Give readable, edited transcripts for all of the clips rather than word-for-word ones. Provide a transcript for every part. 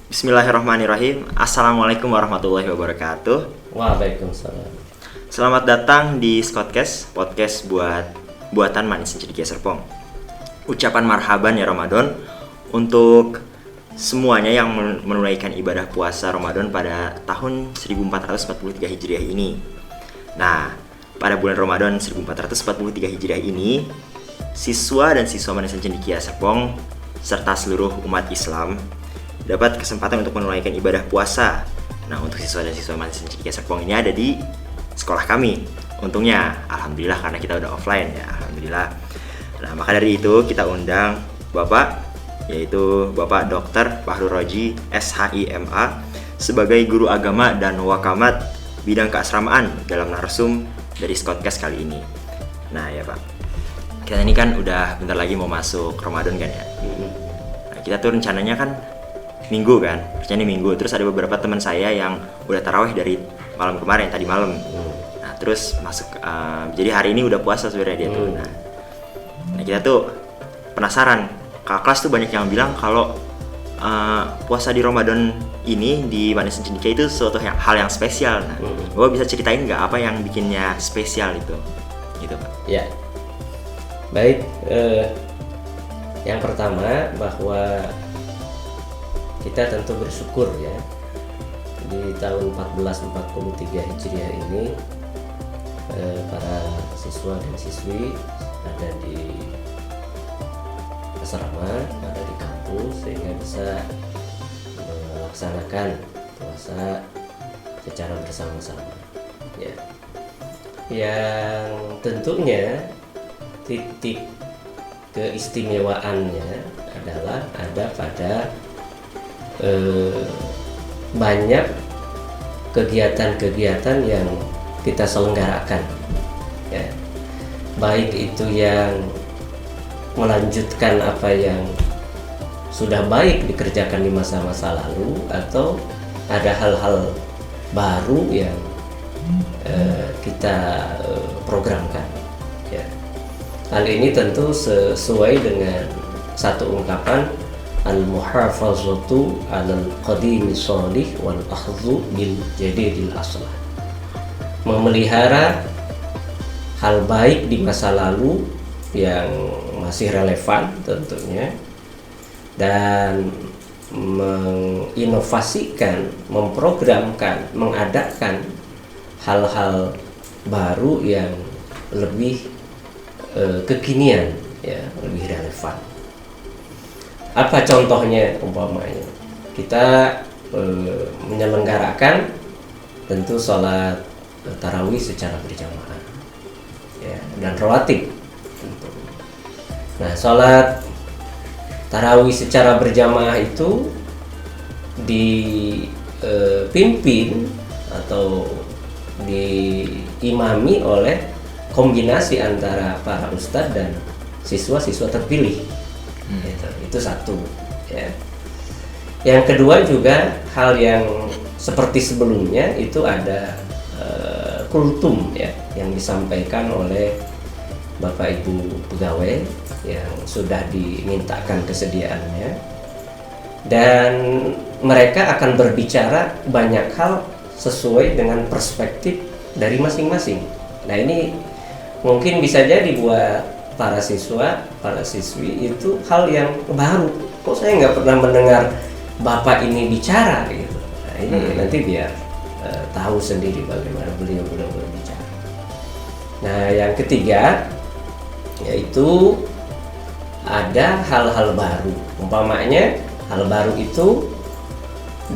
Bismillahirrahmanirrahim. Assalamualaikum warahmatullahi wabarakatuh. Waalaikumsalam. Selamat datang di Scottcast, podcast buatan Manis Cendekia Serpong. Ucapan marhaban ya Ramadan untuk semuanya yang menunaikan ibadah puasa Ramadan pada tahun 1443 Hijriah ini. Nah, pada bulan Ramadan 1443 Hijriah ini, siswa dan siswa Manis Cendekia Serpong serta seluruh umat Islam dapat kesempatan untuk menunaikan ibadah puasa. Nah, untuk siswa dan siswa Manis Cendekia Serpong ini ada di sekolah kami. Untungnya, alhamdulillah karena kita udah offline ya, alhamdulillah. Nah, maka dari itu kita undang Bapak, yaitu Bapak Dr. Fahrul Roji, SHIMA, sebagai guru agama dan wakamat bidang keasramaan dalam narsum dari Scottcast kali ini. Nah ya Pak, kita ini kan udah bentar lagi mau masuk Ramadan kan ya. Nah, kita tuh rencananya kan Minggu kan, Minggu. Terus ada beberapa teman saya yang udah tarawih dari malam kemarin, tadi malam. Nah terus masuk, jadi hari ini udah puasa sebenarnya dia tuh. Nah kita tuh penasaran, kakak kelas tuh banyak yang bilang kalau puasa di Ramadan ini di Manis Cendekia itu suatu hal yang spesial. Nah, Bapak bisa ceritain nggak apa yang bikinnya spesial itu, gitu Pak? Ya, baik. Yang pertama bahwa kita tentu bersyukur ya, di tahun 1443 Hijriah ini para siswa dan siswi ada di asrama, ada di kampus, sehingga bisa melaksanakan puasa secara bersama-sama ya. Yang tentunya titik keistimewaannya adalah ada pada banyak kegiatan-kegiatan yang kita selenggarakan ya, baik itu yang melanjutkan apa yang sudah baik dikerjakan di masa-masa lalu, atau ada hal-hal baru yang kita programkan ya. Hal ini tentu sesuai dengan satu ungkapan, al-muhafazatu 'alal qadimi shalih wal akhdhu bil jadidil aslah. Memelihara hal baik di masa lalu yang masih relevan tentunya, dan menginovasikan, memprogramkan, mengadakan hal-hal baru yang lebih kekinian ya, lebih relevan. Apa contohnya? Umpamanya kita menyelenggarakan tentu sholat tarawih secara berjamaah ya, dan rawatib tentu. Nah, sholat tarawih secara berjamaah itu dipimpin atau diimami oleh kombinasi antara para ustadz dan siswa-siswa terpilih. Itu satu ya. Yang kedua juga hal yang seperti sebelumnya, itu ada kultum ya, yang disampaikan oleh Bapak Ibu pegawai yang sudah dimintakan kesediaannya, dan mereka akan berbicara banyak hal sesuai dengan perspektif dari masing-masing. Nah, ini mungkin bisa jadi buat para siswa, para siswi itu hal yang baru. Kok saya nggak pernah mendengar Bapak ini bicara gitu. Nah, ini nanti biar tahu sendiri bagaimana beliau berbicara. Nah, yang ketiga yaitu ada hal-hal baru. Umpamanya hal baru itu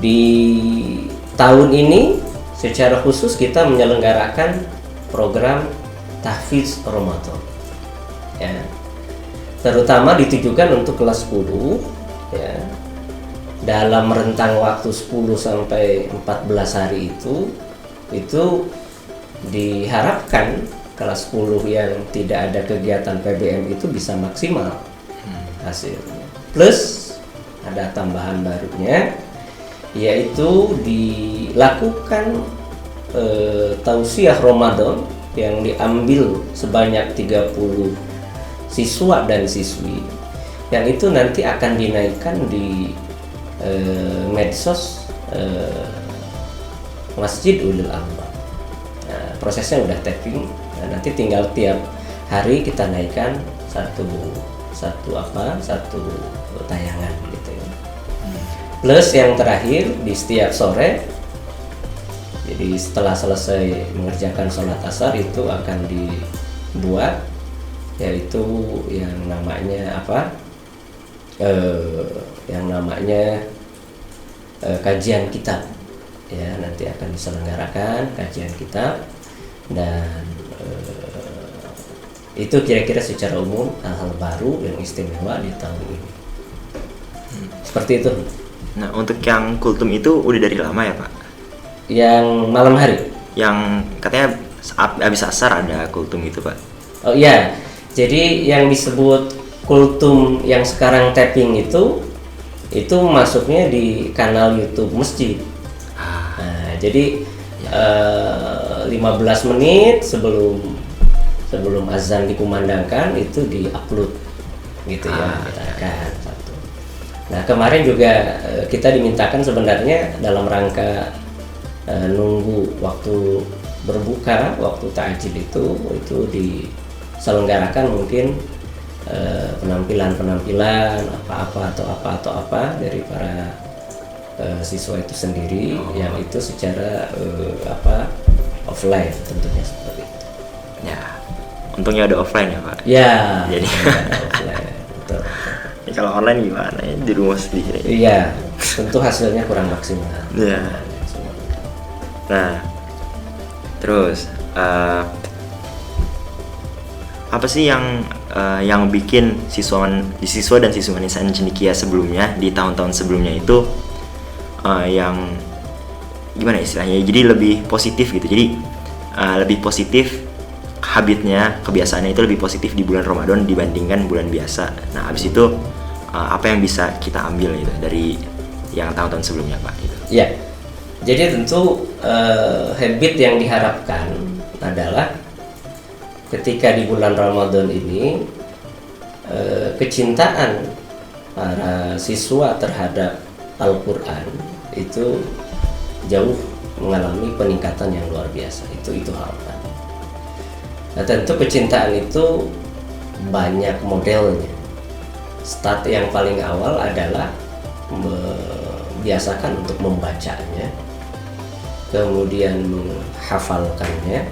di tahun ini secara khusus kita menyelenggarakan program tahfiz Ramadan ya, terutama ditujukan untuk kelas 10 ya, dalam rentang waktu 10 sampai 14 hari itu diharapkan kelas 10 yang tidak ada kegiatan PBM itu bisa maksimal hasilnya. Plus ada tambahan barunya, yaitu dilakukan tausiah Ramadan yang diambil sebanyak 30 siswa dan siswi, yang itu nanti akan dinaikkan di medsos Masjid Ulil Albab. Nah, prosesnya udah tapping. Nah, nanti tinggal tiap hari kita naikkan satu tayangan gitu ya. Plus yang terakhir di setiap sore, jadi setelah selesai mengerjakan sholat asar itu akan dibuat yaitu yang namanya kajian kitab ya, nanti akan diselenggarakan kajian kitab dan itu kira-kira secara umum hal-hal baru yang istimewa di tahun ini. Seperti itu. Nah, untuk yang kultum itu udah dari lama ya Pak? Yang malam hari? Yang katanya habis asar ada kultum itu Pak? Oh iya, jadi yang disebut kultum yang sekarang tapping itu masuknya di kanal YouTube masjid. Nah, jadi 15 menit sebelum azan dikumandangkan itu diupload gitu ya, kita akan satu. Nah kemarin juga kita dimintakan sebenarnya dalam rangka nunggu waktu berbuka, waktu takjil itu diselenggarakan mungkin penampilan apa dari para siswa itu sendiri yang itu secara offline tentunya seperti itu. Ya, untungnya ada offline ya Pak. Ya. Jadi ada offline. Betul. Ya, kalau online gimana ya di rumah sendiri? Iya, tentu hasilnya kurang maksimal. Ya. Nah, terus apa sih yang bikin siswa dan siswa Insan Cendekia sebelumnya di tahun-tahun sebelumnya itu yang gimana istilahnya? Jadi lebih positif gitu. Jadi lebih positif habitnya, kebiasaannya itu lebih positif di bulan Ramadan dibandingkan bulan biasa. Nah, habis itu apa yang bisa kita ambil gitu dari yang tahun-tahun sebelumnya Pak? Gitu. Ya, jadi tentu habit yang diharapkan adalah ketika di bulan Ramadan ini kecintaan para siswa terhadap Al-Quran itu jauh mengalami peningkatan yang luar biasa. Itu harapan. Nah, tentu kecintaan itu banyak modelnya. Start yang paling awal adalah membiasakan untuk membacanya, kemudian menghafalkannya,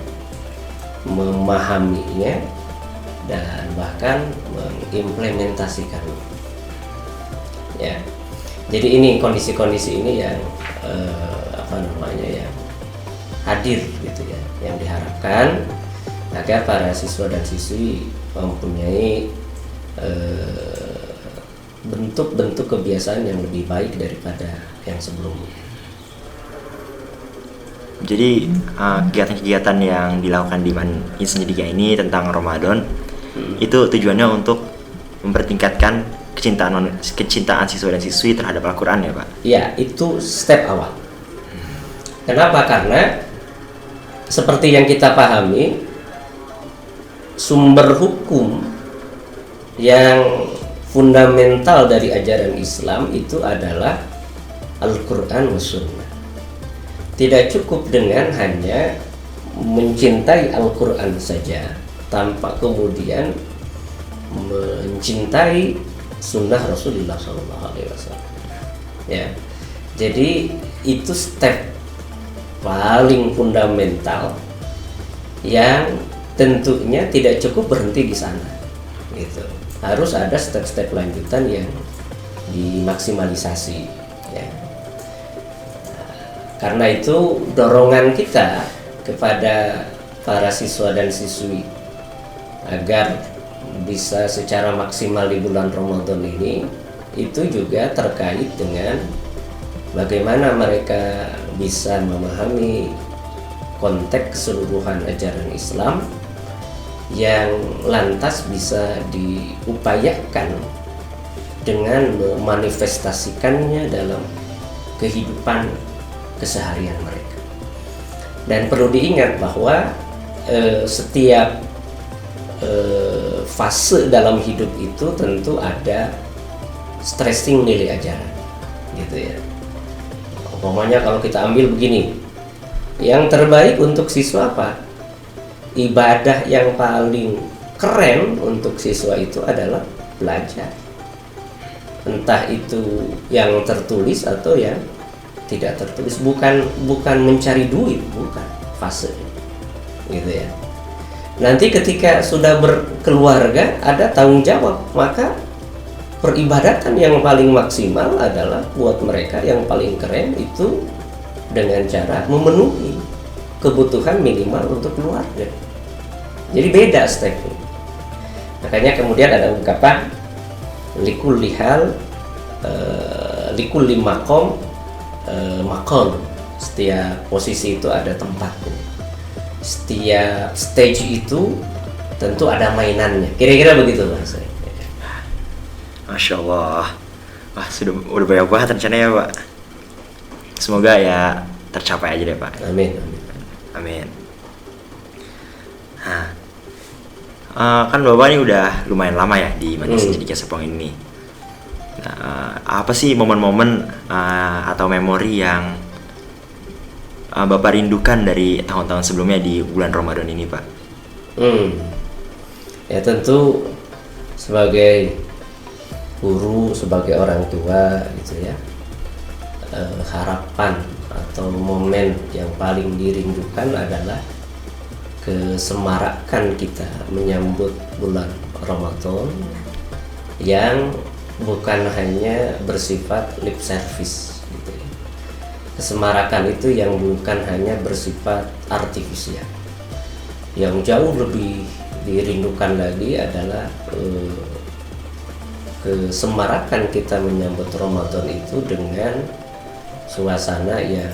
memahaminya, dan bahkan mengimplementasikannya. Ya, jadi ini kondisi-kondisi ini yang yang hadir gitu ya, yang diharapkan agar para siswa dan siswi mempunyai bentuk-bentuk kebiasaan yang lebih baik daripada yang sebelumnya. Jadi kegiatan-kegiatan yang dilakukan di Insan Cendekia ini tentang Ramadan itu tujuannya untuk mempertingkatkan kecintaan siswa dan siswi terhadap Al-Quran ya Pak? Ya, itu step awal. Kenapa? Karena seperti yang kita pahami, sumber hukum yang fundamental dari ajaran Islam itu adalah Al-Quran wa Sunnah. Tidak cukup dengan hanya mencintai Al-Quran saja tanpa kemudian mencintai Sunnah Rasulullah SAW. Ya, jadi itu step paling fundamental yang tentunya tidak cukup berhenti di sana. Gitu. Harus ada step-step lanjutan yang dimaksimalisasi. Ya. Karena itu dorongan kita kepada para siswa dan siswi agar bisa secara maksimal di bulan Ramadan ini itu juga terkait dengan bagaimana mereka bisa memahami konteks keseluruhan ajaran Islam yang lantas bisa diupayakan dengan memanifestasikannya dalam kehidupan keseharian mereka. Dan perlu diingat bahwa setiap fase dalam hidup itu tentu ada stressing nilai ajaran. gitu ya. Umpamanya kalau kita ambil begini, yang terbaik untuk siswa apa? Ibadah yang paling keren untuk siswa itu adalah belajar. Entah itu yang tertulis atau yang tidak tertulis, bukan mencari duit, bukan fase gitu ya. Nanti ketika sudah berkeluarga ada tanggung jawab, maka peribadatan yang paling maksimal adalah buat mereka yang paling keren itu dengan cara memenuhi kebutuhan minimal untuk keluarga. Jadi beda stepnya. Makanya kemudian ada ungkapan likulli hal likulli maqam maqam. Setiap posisi itu ada tempatnya. Setiap stage itu tentu ada mainannya. Kira-kira begitu Mas. Masya Allah. Wah, udah banyak banget rencananya Pak. Semoga ya tercapai aja deh Pak. Amin. Amin. Nah, kan Bapak ini udah lumayan lama ya di Manis Cendekia Serpong ini. Nah, apa sih momen-momen atau memori yang Bapak rindukan dari tahun-tahun sebelumnya di bulan Ramadan ini Pak? Ya tentu sebagai guru, sebagai orang tua gitu ya, harapan atau momen yang paling dirindukan adalah kesemarakan kita menyambut bulan Ramadan yang bukan hanya bersifat lip service gitu ya. Kesemarakan itu yang bukan hanya bersifat artifisial. Yang jauh lebih dirindukan lagi adalah kesemarakan kita menyambut Ramadan itu dengan suasana yang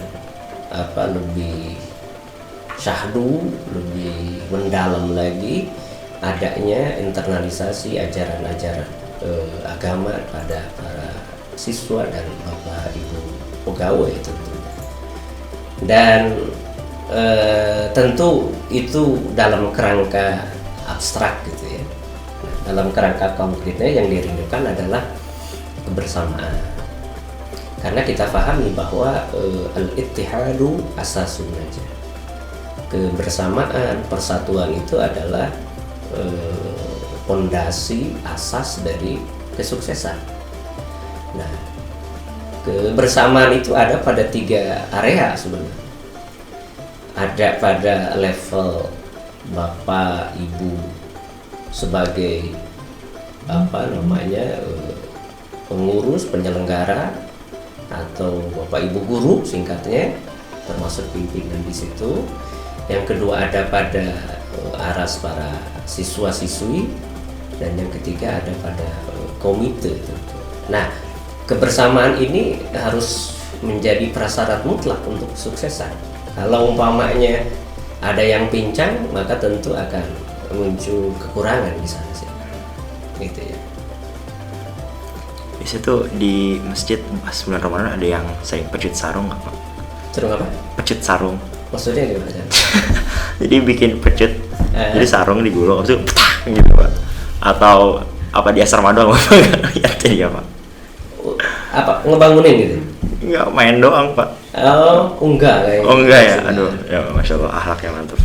lebih syahdu, lebih mendalam lagi, adanya internalisasi ajaran-ajaran agama pada para siswa dan bapak ibu pegawai tentunya. Dan tentu itu dalam kerangka abstrak gitu ya. Dalam kerangka konkretnya yang dirindukan adalah kebersamaan. Karena kita pahami bahwa al-ittihadu asasun najah. Kebersamaan, persatuan itu adalah fondasi asas dari kesuksesan. Nah, kebersamaan itu ada pada 3 area sebenarnya. Ada pada level bapak ibu sebagai pengurus penyelenggara atau bapak ibu guru singkatnya, termasuk pimpinan di situ. Yang kedua ada pada aras para siswa-siswi, dan yang ketiga ada pada komite. Nah, kebersamaan ini harus menjadi prasyarat mutlak untuk kesuksesan. Kalau umpamanya ada yang pincang, maka tentu akan muncul kekurangan di sana sih. Gitu ya. Di situ di masjid pas bulan Ramadan ada yang sering pecut sarung nggak Pak? Sarung apa? Pecut sarung. Maksudnya gimana? Jadi bikin pecut, jadi sarung digulung, habis itu petang gitu Pak. Atau apa di asar madang Bapak nggak lihat jadi apa? Apa ngebangunin gitu? Enggak, main doang Pak. Oh, enggak kayaknya. Oh enggak ya, aduh, ya Masya Allah, akhlaknya mantap.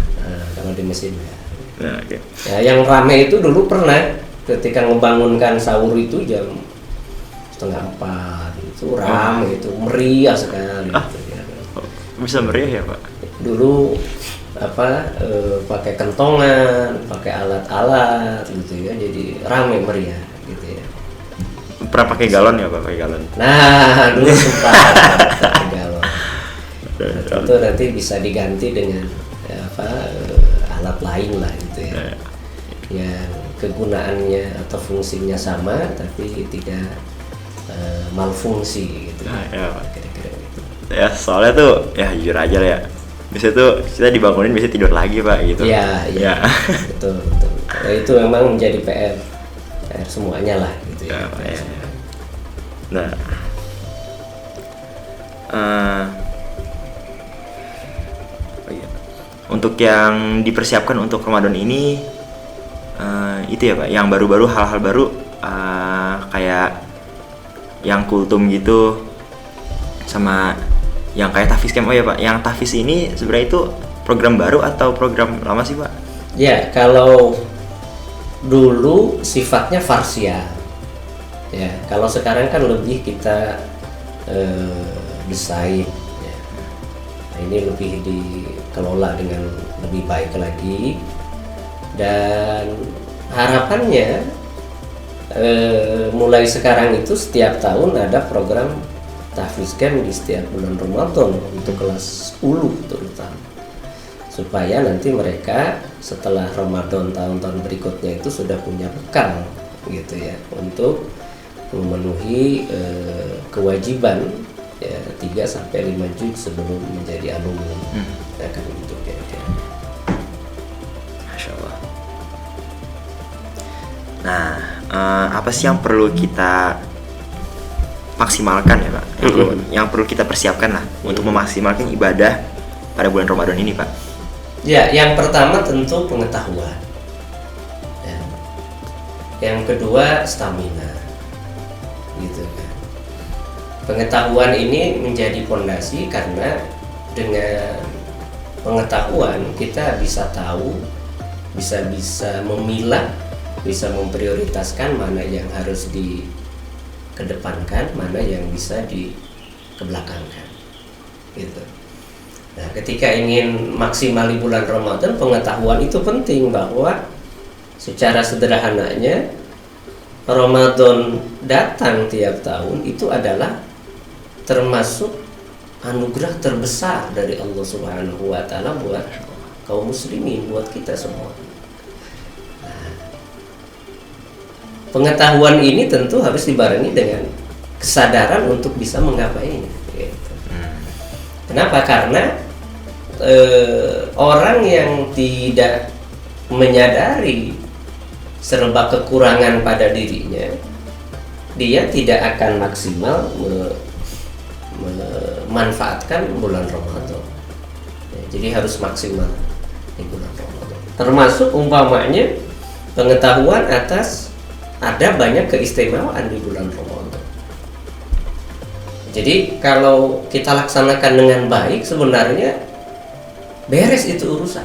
Kalau di mesin ya. Nah, okay. Ya, yang rame itu dulu pernah ketika ngebangunkan sahur itu jam 3:30 itu rame itu meriah sekali. Gitu, ya. Bisa meriah ya Pak? Dulu pakai kentongan, pakai alat-alat gitu ya, jadi rame meriah gitu ya. Pernah pakai galon ya Pak? Pakai galon. Nah, dulu sempat pakai galon. Itu nanti bisa diganti dengan alat lain lah gitu ya. Yang kegunaannya atau fungsinya sama tapi tidak malfungsi gitu. Nah, ya Pak. Kira-kira gitu. Ya soalnya tuh ya jujur aja lah ya. Biasanya tuh kita dibangunin biasanya tidur lagi Pak gitu. Iya. Betul. Nah, itu memang menjadi PR semuanya lah gitu ya. Nah, untuk yang dipersiapkan untuk Ramadan ini itu ya Pak, yang baru-baru hal-hal baru kayak yang kultum gitu, sama yang kayak Tahfiz Camp. Oh ya Pak, yang Tahfiz ini sebenarnya itu program baru atau program lama sih Pak? Ya, kalau dulu sifatnya parsial. Ya, kalau sekarang kan lebih kita desain. Ya. Nah, ini lebih dikelola dengan lebih baik lagi, dan harapannya mulai sekarang itu setiap tahun ada program Tahfiz Camp di setiap bulan Ramadan untuk kelas 10 terutama, supaya nanti mereka setelah Ramadan tahun-tahun berikutnya itu sudah punya bekal gitu ya untuk memenuhi kewajiban ya 3-5 juz sebelum menjadi alumni. Akan gitu kira-kira. Masya Allah. Nah, apa sih yang perlu kita maksimalkan ya Pak? Yang perlu kita persiapkan lah untuk memaksimalkan ibadah pada bulan Ramadan ini Pak? Ya, yang pertama tentu pengetahuan. Ya. Yang kedua stamina, gitu kan. Pengetahuan ini menjadi fondasi karena dengan pengetahuan kita bisa tahu, bisa memilah, bisa memprioritaskan mana yang harus dikedepankan, mana yang bisa dikebelakangkan, gitu. Nah, ketika ingin maksimal di bulan Ramadan, pengetahuan itu penting, bahwa secara sederhananya Ramadan datang tiap tahun itu adalah termasuk anugerah terbesar dari Allah Subhanahu wa taala buat kaum muslimin, buat kita semua. Nah, pengetahuan ini tentu harus dibarengi dengan kesadaran untuk bisa menggapainya, gitu. Kenapa? Karena orang yang tidak menyadari serba kekurangan pada dirinya, dia tidak akan maksimal memanfaatkan bulan Ramadan. Ya, jadi harus maksimal di bulan Ramadan. Termasuk umpamanya pengetahuan atas ada banyak keistimewaan di bulan Ramadan. Jadi kalau kita laksanakan dengan baik, sebenarnya beres itu urusan.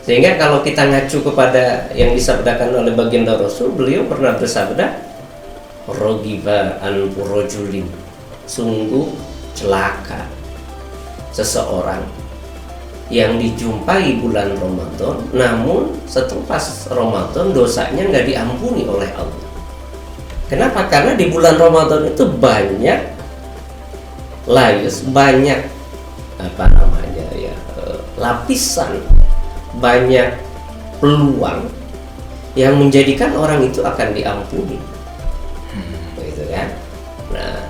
Sehingga kalau kita ngacu kepada yang disabdakan oleh baginda Rasul, beliau pernah bersabda, "Rogiba an rajulin", sungguh celaka seseorang yang dijumpai bulan Ramadan, namun setelah Ramadan dosanya nggak diampuni oleh Allah. Kenapa? Karena di bulan Ramadan itu banyak lapisan, banyak peluang yang menjadikan orang itu akan diampuni, gitu kan? Nah,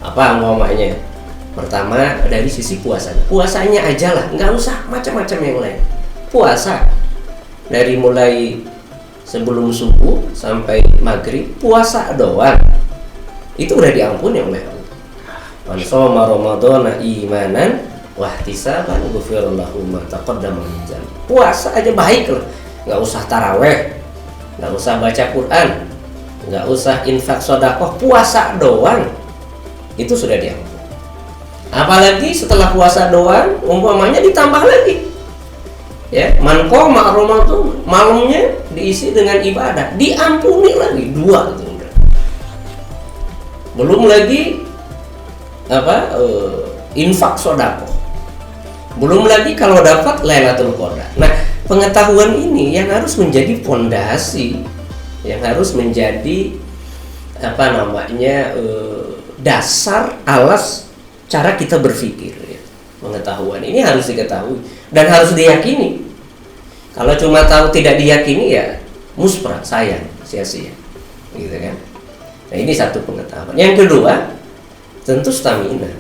apa umpamanya? Pertama dari sisi puasanya aja lah, nggak usah macam-macam yang lain. Puasa dari mulai sebelum subuh sampai maghrib, puasa doang itu udah diampuni oleh Allah. Man shoma ramadhana imanan wahtisaban ghufira lahu ma taqaddama min dzambi. Puasa aja baik lah, nggak usah taraweh, nggak usah baca Quran, nggak usah infak sedekah, puasa doang itu sudah diampuni. Apalagi setelah puasa doang, umpamanya ditambah lagi, ya, man qoma Ramadan, malamnya diisi dengan ibadah, diampuni lagi 2 itu udah. Belum lagi infak sedekah. Belum lagi kalau dapat Lailatul Qadar. Nah, pengetahuan ini yang harus menjadi fondasi, yang harus menjadi dasar alas cara kita berpikir, ya. Pengetahuan ini harus diketahui dan harus diyakini. Kalau cuma tahu tidak diyakini, ya muspra, sayang, sia-sia, gitu kan. Nah, ini satu pengetahuan. Yang kedua, tentu stamina.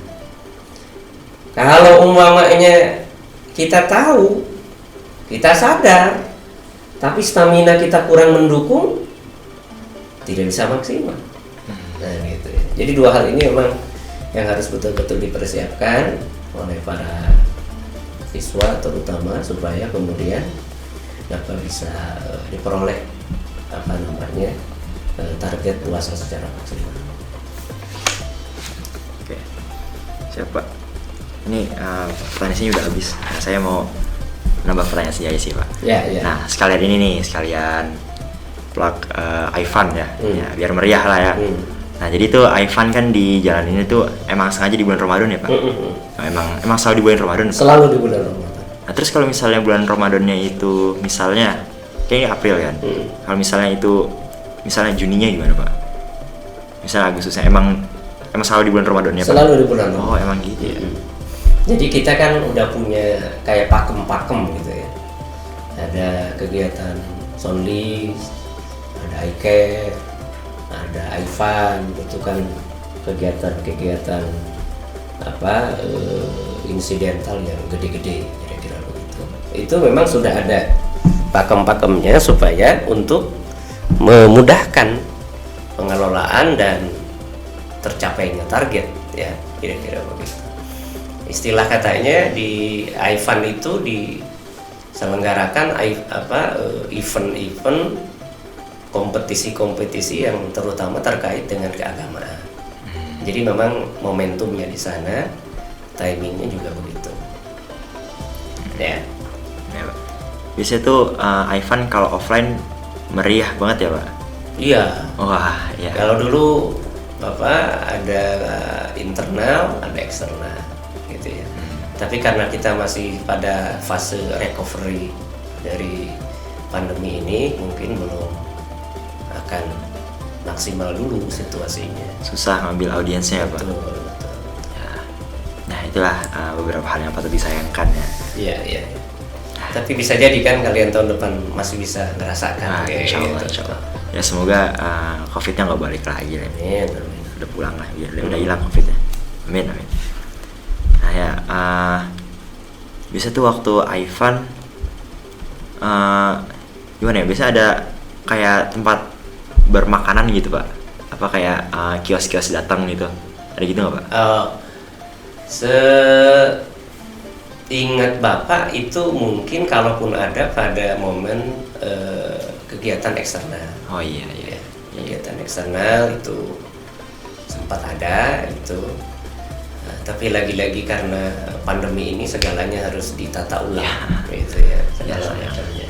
Kalau umpamanya kita tahu, kita sadar, tapi stamina kita kurang mendukung, tidak bisa maksimal. Nah, gitu ya. Jadi 2 hal ini memang yang harus betul-betul dipersiapkan oleh para siswa terutama, supaya kemudian dapat bisa diperoleh target puasa secara maksimal. Oke. Siapa? Ini pertanyaan sini udah habis. Nah, saya mau nambah pertanyaan sendiri sih Pak. Ya, ya. Nah sekalian ini nih, sekalian plug Ivan ya, ya biar meriah lah ya. Nah jadi tuh Ivan kan di jalan ini tuh emang sengaja di bulan Ramadan ya Pak? Nah, emang selalu di bulan Ramadan? Selalu di bulan Ramadan. Nah terus kalau misalnya bulan Ramadannya itu misalnya, kayaknya April kan? Kalau misalnya itu, misalnya Juninya gimana Pak? Misalnya Agustusnya, emang selalu di bulan Ramadannya Pak? Selalu di bulan Ramadan. Oh emang gitu ya? Jadi kita kan udah punya kayak pakem-pakem gitu ya. Ada kegiatan Sonlis, ada ICAT, ada Ivan, itu kan kegiatan-kegiatan insidental yang gede-gede, kira-kira begitu. Itu memang sudah ada pakem-pakemnya supaya untuk memudahkan pengelolaan dan tercapainya target, ya kira-kira begitu. Istilah katanya di Ivan itu diselenggarakan event-event kompetisi-kompetisi yang terutama terkait dengan keagamaan. Jadi memang momentumnya di sana, timingnya juga begitu. Ya. Ya Pak. Biasanya tuh Ivan kalau offline meriah banget ya Pak? Iya. Wah ya. Kalau dulu ada internal, ada eksternal, gitu ya. Tapi karena kita masih pada fase recovery dari pandemi ini, mungkin belum akan maksimal dulu situasinya. Susah ngambil audiensnya ya Pak? Betul, betul. Ya. Nah itulah beberapa hal yang patut disayangkan ya. Iya, iya. Tapi bisa jadi kan kalian tahun depan masih bisa ngerasakan. Insya Allah, insya Allah. Ya semoga COVID-nya nggak balik lagi ya. Amin, amin. Udah pulang lah, udah hilang COVID-nya. Amin, amin. Nah ya, biasa tuh waktu Ivan gimana ya? Biasa ada kayak tempat bermakanan gitu Pak? Apa kayak kios-kios datang gitu? Ada gitu nggak Pak? Ingat Bapak itu mungkin kalaupun ada pada momen kegiatan eksternal. Oh iya iya. Kegiatan eksternal itu sempat ada itu. Nah, tapi lagi-lagi karena pandemi ini segalanya harus ditata ulang, gitu ya, segala macamnya.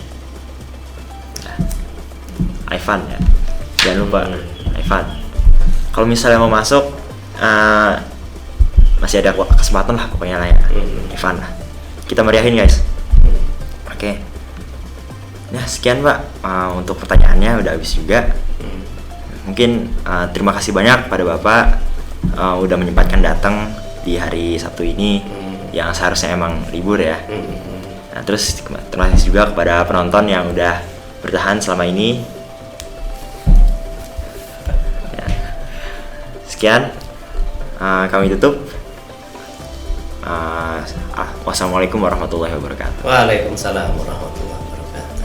Ivan ya, jangan lupa Ivan. Kalau misalnya mau masuk, masih ada kesempatan lah pokoknya lah ya. Ivan lah, kita meriahin guys. Oke. Nah sekian Pak, untuk pertanyaannya udah habis juga. Mungkin terima kasih banyak pada Bapak udah menyempatkan datang di hari Sabtu ini yang seharusnya emang libur ya. Nah terus terima kasih juga kepada penonton yang udah bertahan selama ini. Ya. Sekian, kami tutup. Wassalamualaikum warahmatullahi wabarakatuh. Waalaikumsalam warahmatullahi wabarakatuh.